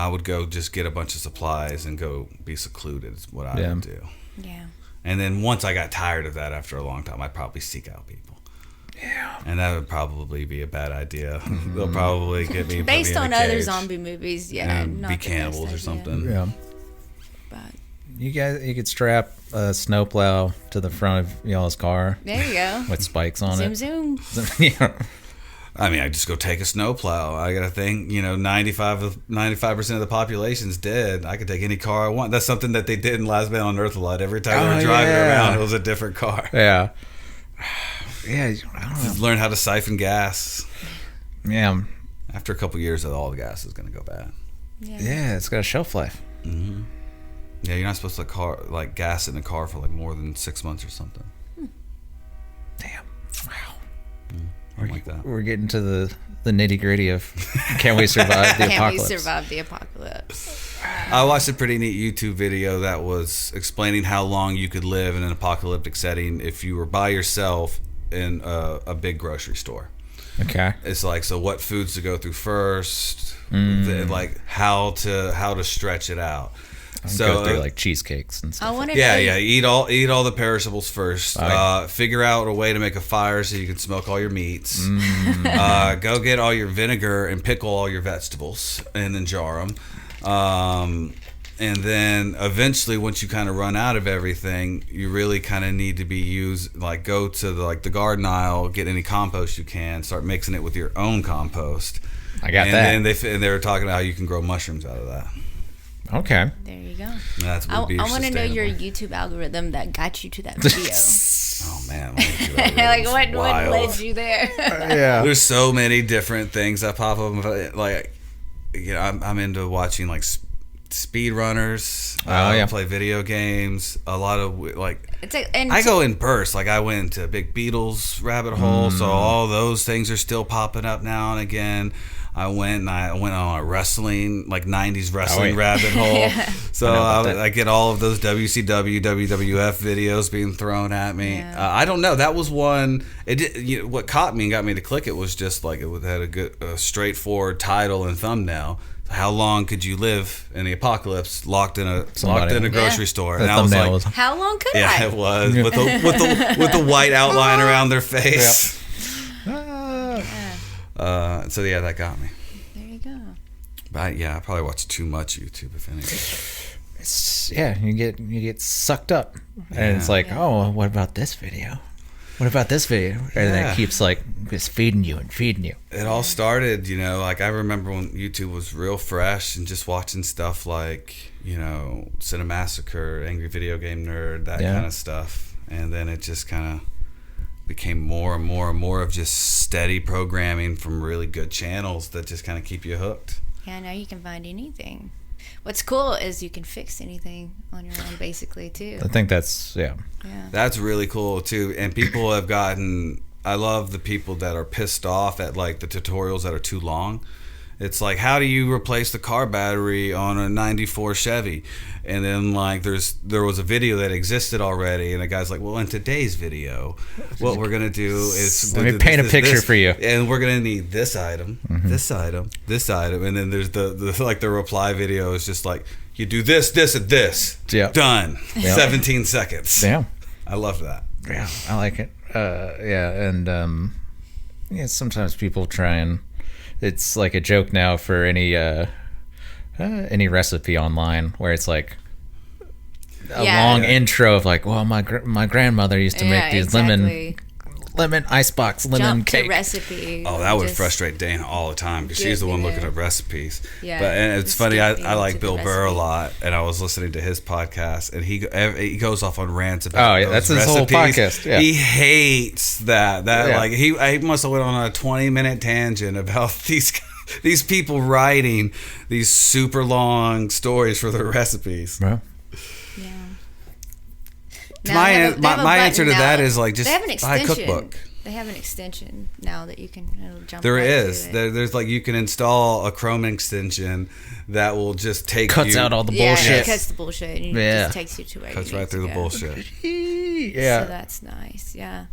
would go just get a bunch of supplies and go be secluded is what I would do. Yeah. And then once I got tired of that after a long time, I'd probably seek out people. Yeah. And that would probably be a bad idea. They'll probably get me based on other zombie movies, and not be cannibals or something. Yeah. But you could strap a snowplow to the front of y'all's car. There you go. With spikes on it. Zoom. Yeah. I mean, I just go take a snowplow. I got to think, 95% of the population's dead. I could take any car I want. That's something that they did in Last Man on Earth a lot. Every time they were driving around, it was a different car. Yeah. Yeah, I don't know. Just learn how to siphon gas. Yeah. After a couple years, all the gas is going to go bad. Yeah, it's got a shelf life. Mm-hmm. Yeah, you're not supposed to gas in a car for like more than 6 months or something. Damn. Wow. Like that. We're getting to the nitty gritty of can we survive the apocalypse? Can we survive the apocalypse? I watched a pretty neat YouTube video that was explaining how long you could live in an apocalyptic setting if you were by yourself in a big grocery store. Okay. It's like, so what foods to go through first, like how to stretch it out. Go through like cheesecakes and stuff. Eat all the perishables first. Figure out a way to make a fire so you can smoke all your meats. Go get all your vinegar and pickle all your vegetables and then jar them. And then eventually, once you kind of run out of everything, you really kind of need to go to the garden aisle, get any compost you can, start mixing it with your own compost. I got that. And they were talking about how you can grow mushrooms out of that. Okay. There you go. That's I want to know your YouTube algorithm that got you to that video. Oh man, like what led you there? Yeah. There's so many different things that pop up. Like, I'm into watching like speed runners. Play video games. A lot of I go in bursts. Like I went into a big Beatles rabbit hole, so all those things are still popping up now and again. I went on a wrestling, like 90s wrestling rabbit hole. So I get all of those WCW, WWF videos being thrown at me. Yeah. I don't know. That was one. What caught me and got me to click it was just like it had a good, straightforward title and thumbnail. How long could you live in the apocalypse locked in a grocery store? And I was like, how long could I? Yeah, it was with the white outline around their face. Yep. So yeah, that got me. There you go. But yeah, I probably watch too much YouTube, if anything. You get sucked up, and it's like, oh, what about this video? What about this video? And then it keeps just feeding you. It all started, like I remember when YouTube was real fresh and just watching stuff like, Cinemassacre, Angry Video Game Nerd, that kind of stuff. And then it just kind of became more and more and more of just steady programming from really good channels that just kind of keep you hooked. Yeah, now you can find anything. What's cool is you can fix anything on your own, basically, too. I think that's, That's really cool, too. And people have I love the people that are pissed off at, like, the tutorials that are too long. It's like, how do you replace the car battery on a 94 Chevy? And then, like, there was a video that existed already, and a guy's like, well, in today's video, what we're going to do is... Let me paint a picture for you. And we're going to need this item, this item, this item. And then there's the reply video is just like, you do this, this, and this. Yeah. Done. 17 seconds. Yeah. I love that. Yeah, I like it. And sometimes people try and... It's like a joke now for any recipe online where it's like a long intro of like, well, my grandmother used to make these lemon icebox lemon cake recipe. Oh, that would frustrate Dana all the time because she's the one looking up recipes. Yeah, and it's funny. I like Bill Burr a lot, and I was listening to his podcast, and he goes off on rants about. Oh yeah, that's his whole podcast. Yeah. He hates that. Like he must have went on a 20-minute tangent about these people writing these super long stories for their recipes. Yeah. My answer to that is like just buy a cookbook. They have an extension now that you can jump. There is. There's like you can install a Chrome extension that will just cuts out all the bullshit. Yeah, it cuts the bullshit and it just takes you to where cuts right through the bullshit. Yeah. So that's nice. Yeah.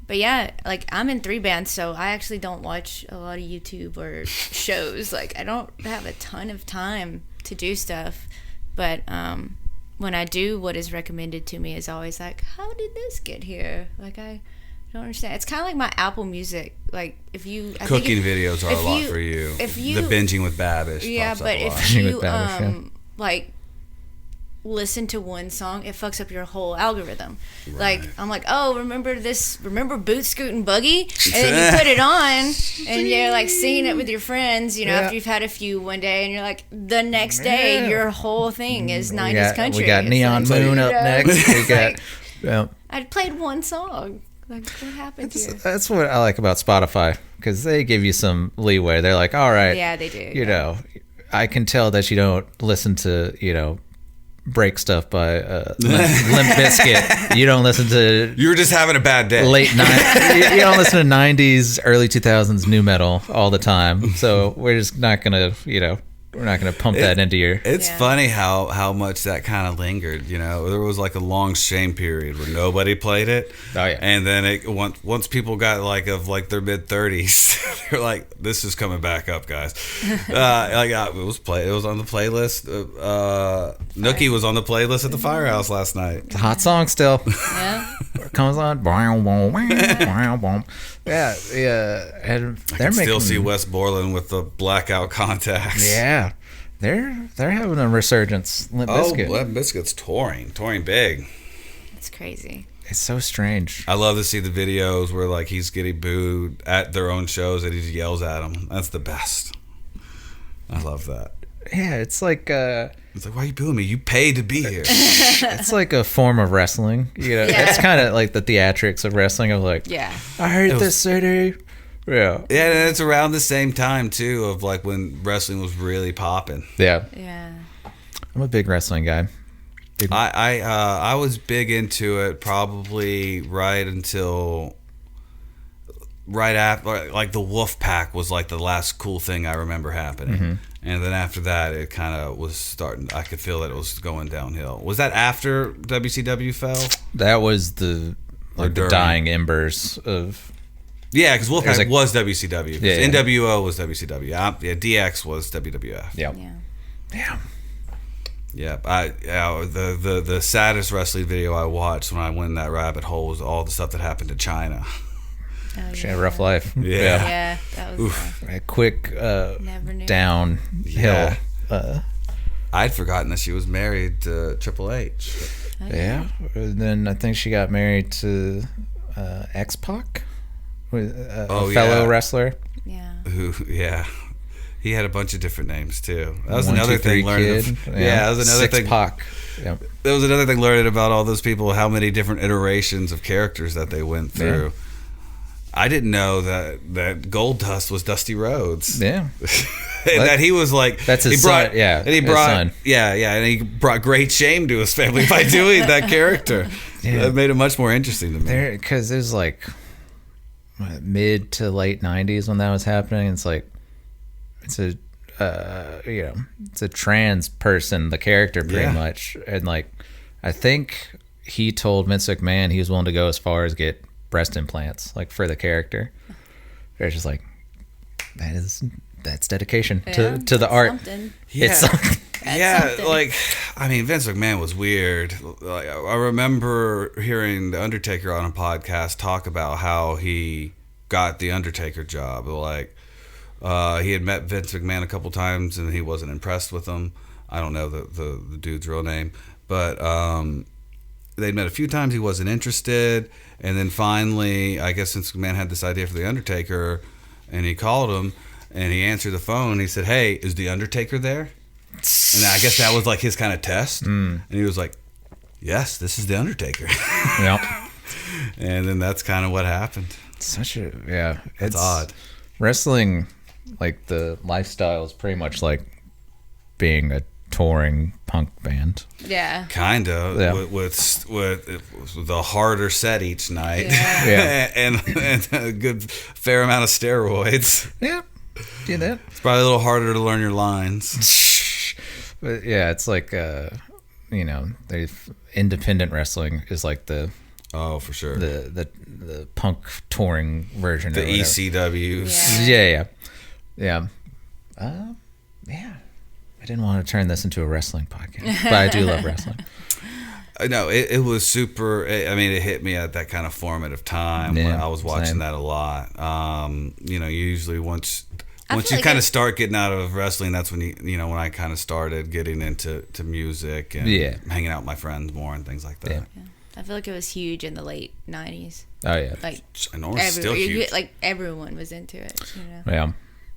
But yeah, like I'm in 3 bands, so I actually don't watch a lot of YouTube or shows. Like I don't have a ton of time to do stuff, but when I do, what is recommended to me is always like, how did this get here? Like I don't understand. It's kind of like my Apple Music. Like if you cooking videos are a lot for you. If you the binging with Babish. Yeah, but if you like listen to one song, it fucks up your whole algorithm. Right. Like I'm like, oh, remember Boot Scoot and Buggy? And then you put it on and you're like singing it with your friends, after you've had a few one day, and you're like the next day your whole thing is 90s country. We got Neon Moon up next. We got I played one song. Like what happened here? That's what I like about Spotify, because they give you some leeway. They're like, all right, yeah, they do. I can tell that you don't listen to break stuff by Limp Bizkit. You don't listen to... You're just having a bad day. Late 90s. You don't listen to 90s, early 2000s new metal all the time. So we're just not going to, We're not going to pump that into your... It's funny how much that kind of lingered, you know. There was like a long shame period where nobody played it. Oh, yeah. And then once people got like their mid-30s, they're like, this is coming back up, guys. It was on the playlist. Nookie was on the playlist at the Firehouse last night. It's a hot song still. Yeah. It comes on. Yeah. And I can still see Wes Borland with the blackout contacts. Yeah. They're having a resurgence. Limp Bizkit. Limp Bizkit's touring big. It's crazy. It's so strange. I love to see the videos where like he's getting booed at their own shows and he just yells at them. That's the best. I love that. Yeah, it's like it's like, why are you booing me? You paid to be here. it's like a form of wrestling. You know, it's kind of like the theatrics of wrestling. Of like, I hate this city. Yeah, and it's around the same time too of like when wrestling was really popping. Yeah. I'm a big wrestling guy. I was big into it probably right after, like the Wolf Pack was like the last cool thing I remember happening. And then after that, it kind of was starting. I could feel that it was going downhill. Was that after WCW fell? That was the dying embers of. Yeah, because Wolfpack was WCW. Yeah, NWO was WCW. Yeah, DX was WWF. Yeah. The saddest wrestling video I watched when I went in that rabbit hole was all the stuff that happened to China. She had a rough life. Yeah, that was a quick downhill. Yeah. I'd forgotten that she was married to Triple H. Yeah. And then I think she got married to X-Pac, a fellow wrestler. Yeah. He had a bunch of different names too. That was another thing learning. That was another thing. Pac. Yeah. That was another thing learning about all those people. How many different iterations of characters that they went through. Yeah. I didn't know that Gold Dust was Dusty Rhodes. Yeah. And that he was like, that's his son. Yeah. And he brought and he brought great shame to his family by doing that character. Yeah. That made it much more interesting to me. Because it was like mid to late 90s when that was happening. It's like it's a trans person, the character pretty much, and like I think he told Vince McMahon he was willing to go as far as get breast implants, like for the character. They're just like, that's dedication to the art. Something. Yeah. Something. Like I mean, Vince McMahon was weird. Like, I remember hearing the Undertaker on a podcast talk about how he got the Undertaker job. Like he had met Vince McMahon a couple times and he wasn't impressed with him. I don't know the dude's real name, but they'd met a few times. He wasn't interested. And then finally, I guess Vince McMahon had this idea for The Undertaker, and he called him, and he answered the phone. And he said, "Hey, is The Undertaker there?" And I guess that was like his kind of test. And he was like, "Yes, this is The Undertaker." Yep. And then that's kind of what happened. It's odd. Wrestling, like the lifestyle is pretty much like being a touring punk band. Yeah. Kind of. Yeah. With the harder set each night. Yeah. and a good fair amount of steroids. Yeah. Do that. It's probably a little harder to learn your lines. But yeah, it's like independent wrestling is like the for sure the punk touring version. The ECWs. Yeah. I didn't want to turn this into a wrestling podcast, but I do love wrestling. No, it was super. I mean, it hit me at that kind of formative time when I was watching that a lot. Usually once you kind of start getting out of wrestling, that's when when I kind of started getting into music and hanging out with my friends more and things like that. Yeah. I feel like it was huge in the late 90s. Oh yeah, like I know it's still huge. Like everyone was into it. Yeah.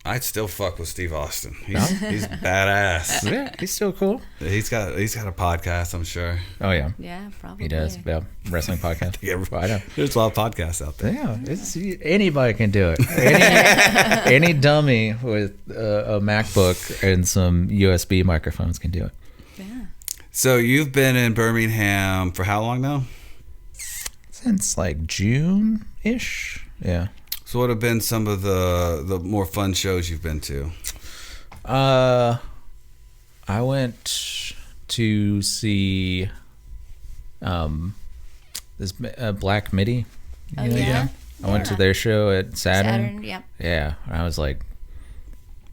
I'd still fuck with Steve Austin. He's badass. Yeah, he's still cool. He's got a podcast, I'm sure. Oh yeah. Yeah, probably. He does. Yeah, wrestling podcast. I know. There's a lot of podcasts out there. Yeah, anybody can do it. Any dummy with a MacBook and some USB microphones can do it. Yeah. So you've been in Birmingham for how long now? Since like June-ish. Yeah. So what have been some of the more fun shows you've been to? I went to see this Black Midi. Oh, yeah? I went to their show at Saturn. Yep. Yeah, I was like,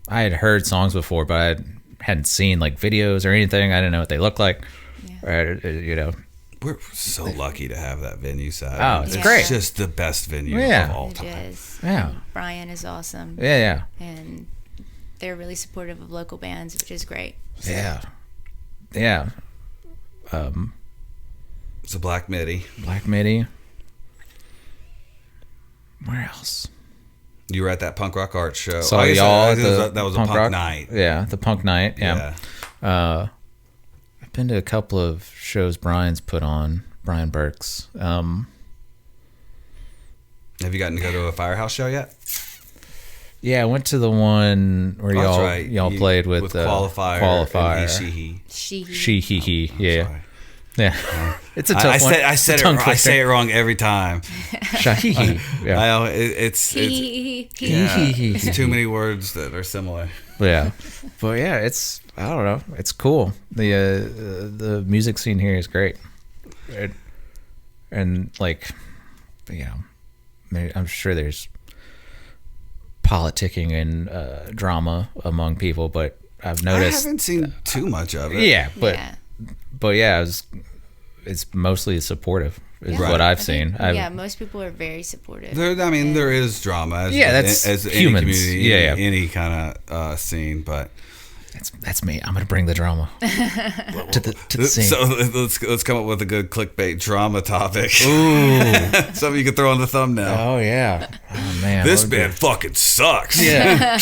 I had heard songs before, but I hadn't seen like videos or anything. I didn't know what they looked like. Yeah. Or, we're so lucky to have that venue, Saturn. Oh, it's great. It's just the best venue of all time. It is. Yeah. And Brian is awesome. Yeah. And they're really supportive of local bands, which is great. So. Yeah. It's a Black Midi. Black Midi. Where else? You were at that punk rock art show. So y'all at that was a punk night. Yeah, the punk night. Yeah. I've been to a couple of shows Brian's put on. Brian Burke's. Have you gotten to go to a Firehouse show yet? Yeah, I went to the one where y'all played with Qualifier. And She, he. Yeah. Yeah. It's a tough one. I say it wrong every time. Shahihi. Yeah. It's too many words that are similar. Yeah. But yeah, it's, I don't know, it's cool. The music scene here is great. And like, I'm sure there's politicking and drama among people, but I've noticed I haven't seen too much of it. Yeah, but it's mostly supportive is what I've seen. Most people are very supportive. There is drama as humans. Any community, any kind of scene, but that's me. I'm gonna bring the drama to the scene. So let's come up with a good clickbait drama topic. Ooh, something you could throw on the thumbnail. Oh yeah. Oh man, this band fucking sucks. Yeah.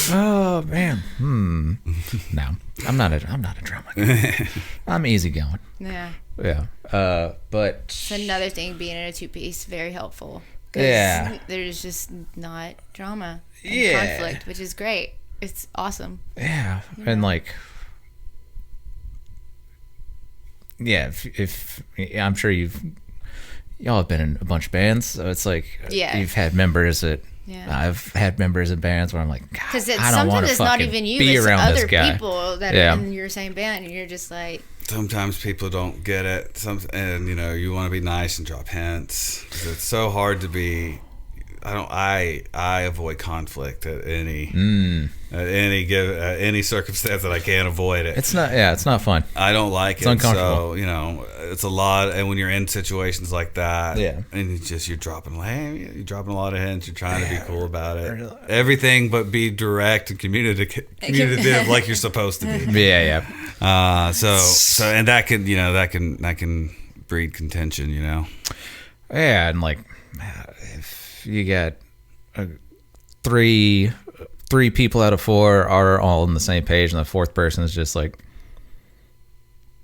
Oh man. No, I'm not a drama guy. I'm easygoing. Yeah. Yeah. But it's another thing, being in a two-piece, very helpful. Yeah. There's just not drama and conflict, which is great. It's awesome. Yeah. And like, if I'm sure y'all have been in a bunch of bands, so it's like you've had members that I've had members in bands where I'm like, God, I don't want to not even you, be it's around other this guy. people that are in your same band, and you're just like. Sometimes people don't get it, and you want to be nice and drop hints. It's so hard to be. I avoid conflict at any circumstance that I can't avoid it. It's not fun. I don't like it. It's uncomfortable. So it's a lot. And when you're in situations like that, and you're dropping a lot of hints. You're trying to be cool about it. Everything but be direct and communicative like you're supposed to be. Yeah. So and that can breed contention. Yeah, and like. You got three people out of four are all on the same page, and the fourth person is just like,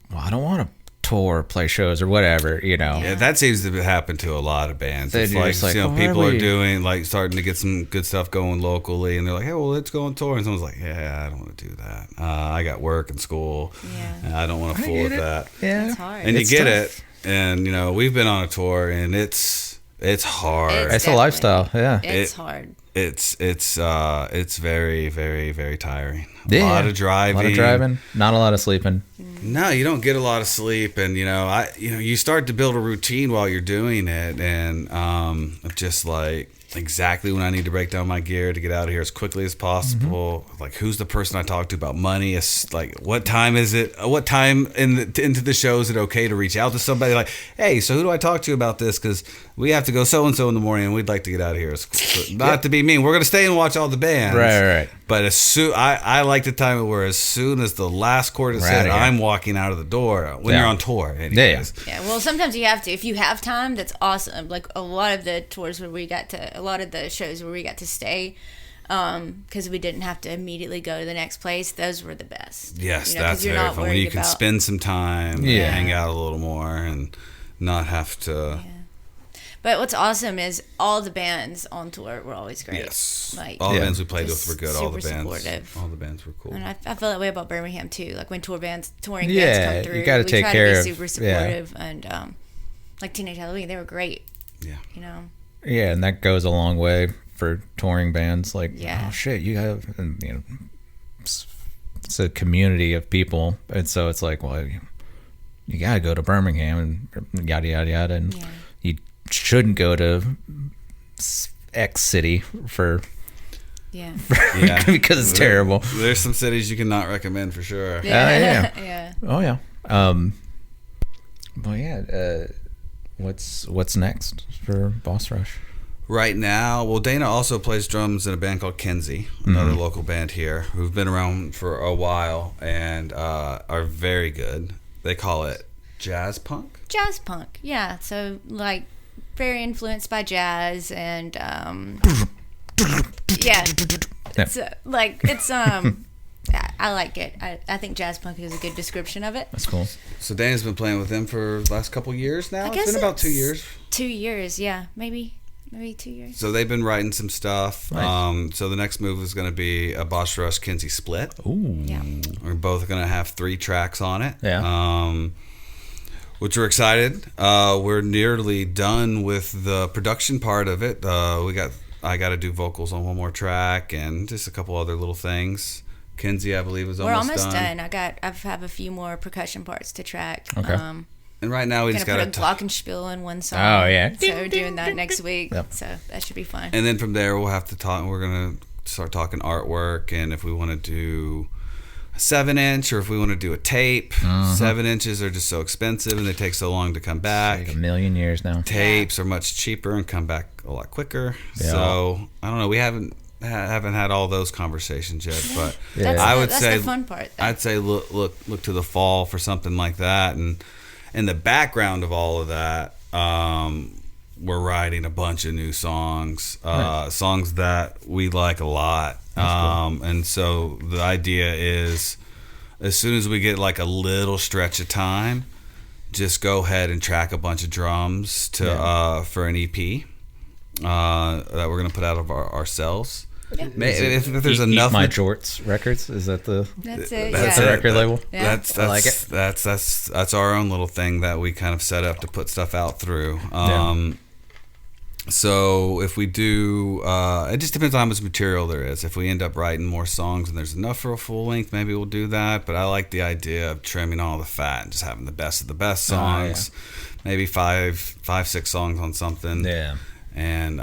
well, I don't want to tour, play shows, or whatever, Yeah, that seems to happen to a lot of bands. It's like people are doing starting to get some good stuff going locally, and they're like, hey, well, let's go on tour. And someone's like, yeah, I don't want to do that. I got work and school. Yeah, and I don't want to fool with that. Yeah, it's hard. And you get it, and we've been on a tour, and it's hard. It's a lifestyle. Yeah, it's hard. It's very, very, very tiring. A lot of driving. Not a lot of sleeping. No, you don't get a lot of sleep, and you start to build a routine while you're doing it, and just like exactly when I need to break down my gear to get out of here as quickly as possible. Like, who's the person I talk to about money? It's like, what time is it? What time into the show is it okay to reach out to somebody? Like, hey, so who do I talk to about this? Because we have to go so and so in the morning, and we'd like to get out of here. Not to be mean, we're gonna stay and watch all the bands, right. But I like the time where as soon as the last chord is said, I'm walking out of the door when you're on tour. Anyways. Yeah. Well, sometimes you have to. If you have time, that's awesome. Like a lot of the shows where we got to stay, because we didn't have to immediately go to the next place. Those were the best. Yes, that's very fun. When you can spend some time, and hang out a little more, and not have to. Yeah. But what's awesome is all the bands on tour were always great. Yes, all the bands we played with were good. All the bands were cool. And I feel that way about Birmingham too. Like when touring bands come through, you got to take care of. Super supportive, and like Teenage Halloween, they were great. Yeah, Yeah, and that goes a long way for touring bands. Like, oh shit, you have it's a community of people, and so it's like, well, you gotta go to Birmingham and yada yada yada, and you shouldn't go to X city for because it's terrible. There's some cities you cannot recommend for sure. Yeah. Oh yeah. Well, yeah. What's next for Boss Rush? Right now, well, Daina also plays drums in a band called Kenzie, another local band here, who've been around for a while and are very good. They call it jazz punk. Jazz punk, yeah. So like very influenced by jazz and It's I like it. I think jazz punk is a good description of it. That's cool. So Daina's been playing with them for the last couple years now. It's been about 2 years. 2 years, yeah, maybe 2 years. So they've been writing some stuff. Nice. So the next move is going to be a Boss Rush Kenzie split. Ooh. Yeah. We're both going to have 3 tracks on it. Yeah. Which we're excited. We're nearly done with the production part of it. I got to do vocals on one more track and just a couple other little things. Kenzie, I believe, is almost done. I have a few more percussion parts to track. Okay. And right now we just got to put a glockenspiel in one song. Oh yeah. So we're doing that next week. Yep. So that should be fun. And then from there we'll have to talk. We're gonna start talking artwork and if we want to do a 7-inch or if we want to do a tape. 7 inches are just so expensive and they take so long to come back. It's like a million years now. Tapes are much cheaper and come back a lot quicker. Yeah. So I don't know. We haven't had all those conversations yet, but That's the fun part. Though. I'd say look to the fall for something like that, and in the background of all of that, we're writing a bunch of new songs, songs that we like a lot, cool. And so the idea is, as soon as we get like a little stretch of time, just go ahead and track a bunch of drums for an EP that we're gonna put out of ourselves. Yeah. If there's enough, My Jorts Records, is that the? That's it. That's the record label. Yeah. That's I like it. That's our own little thing that we kind of set up to put stuff out through. So if we do, it just depends on how much material there is. If we end up writing more songs and there's enough for a full length, maybe we'll do that. But I like the idea of trimming all the fat and just having the best of the best songs. Maybe 5-6 songs on something. Yeah. And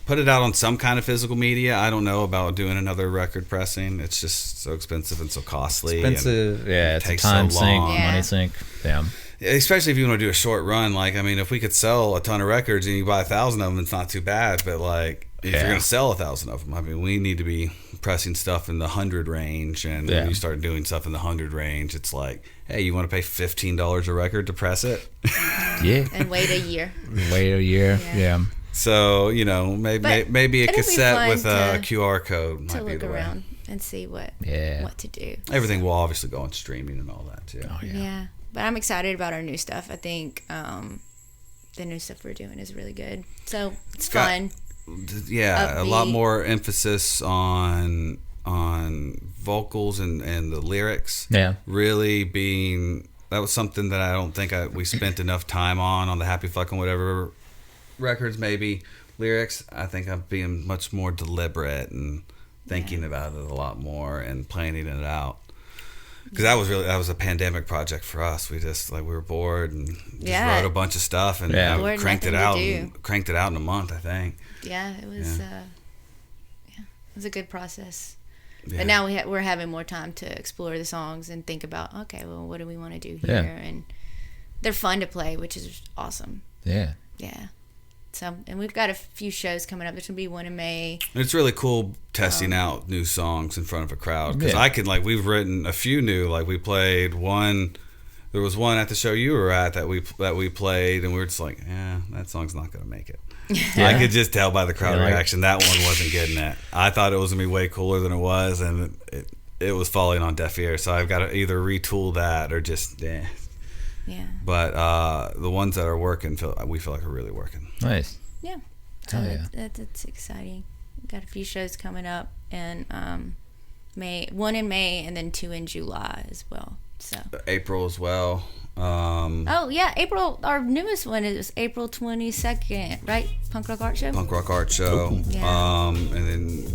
put it out on some kind of physical media. I don't know about doing another record pressing. It's just so expensive and so costly. Expensive, yeah. It's a time sink, money sink. Yeah. Especially if you want to do a short run. Like, I mean, if we could sell a ton of records and you buy 1,000 of them, it's not too bad. But like, if you're going to sell 1,000 of them, I mean, we need to be pressing stuff in the 100 range. And when you start doing stuff in the 100 range, it's like, hey, you want to pay $15 a record to press it? Yeah. And wait a year. Yeah. So, you know, maybe a cassette with a QR code might be the way. To look around and see what to do. Everything will obviously go on streaming and all that too. Oh, yeah. But I'm excited about our new stuff. I think the new stuff we're doing is really good. So it's fun. Yeah, upbeat. A lot more emphasis on vocals and the lyrics. Yeah. Really being, that was something that I don't think we spent enough time on the Happy Fucking Whatever records. Maybe lyrics, I think I'm being much more deliberate and thinking about it a lot more and planning it out. Because that was a pandemic project for us. We just we were bored and just wrote a bunch of stuff and cranked it out in a month, I think. Yeah, it was. It was a good process. Yeah. But now we're having more time to explore the songs and think about, okay, well, what do we want to do here? And they're fun to play, which is awesome. Yeah. Yeah. So, and we've got a few shows coming up. There's going to be one in May. It's really cool testing out new songs in front of a crowd. Because I can, we've written a few new, we played one, there was one at the show you were at that we played, and we were just like, that song's not going to make it. I could just tell by the crowd reaction that one wasn't getting it. I thought it was going to be way cooler than it was, and it was falling on deaf ears. So I've got to either retool that or just, Yeah. But the ones that are working, we feel like are really working. Nice. Yeah. So that's exciting. We've got a few shows coming up, and one in May, and then 2 in July as well. So April as well. April. Our newest one is April 22nd, right? Punk Rock Art Show. Punk Rock Art Show. Yeah. And then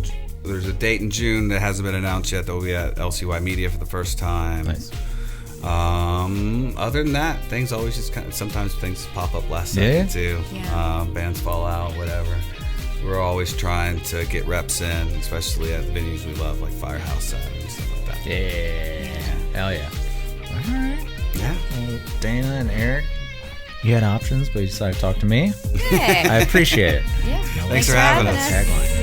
there's a date in June that hasn't been announced yet that will be at LCY Media for the first time. Nice. Other than that, things always just sometimes things pop up last second too. Yeah. Bands fall out, whatever. We're always trying to get reps in, especially at the venues we love, like Firehouse Saturday and stuff like that. Yeah. Hell yeah. All right. Yeah. Well, Daina and Eric, you had options, but you decided to talk to me. Yeah. I appreciate it. Yeah. Thanks for having us. Tagline.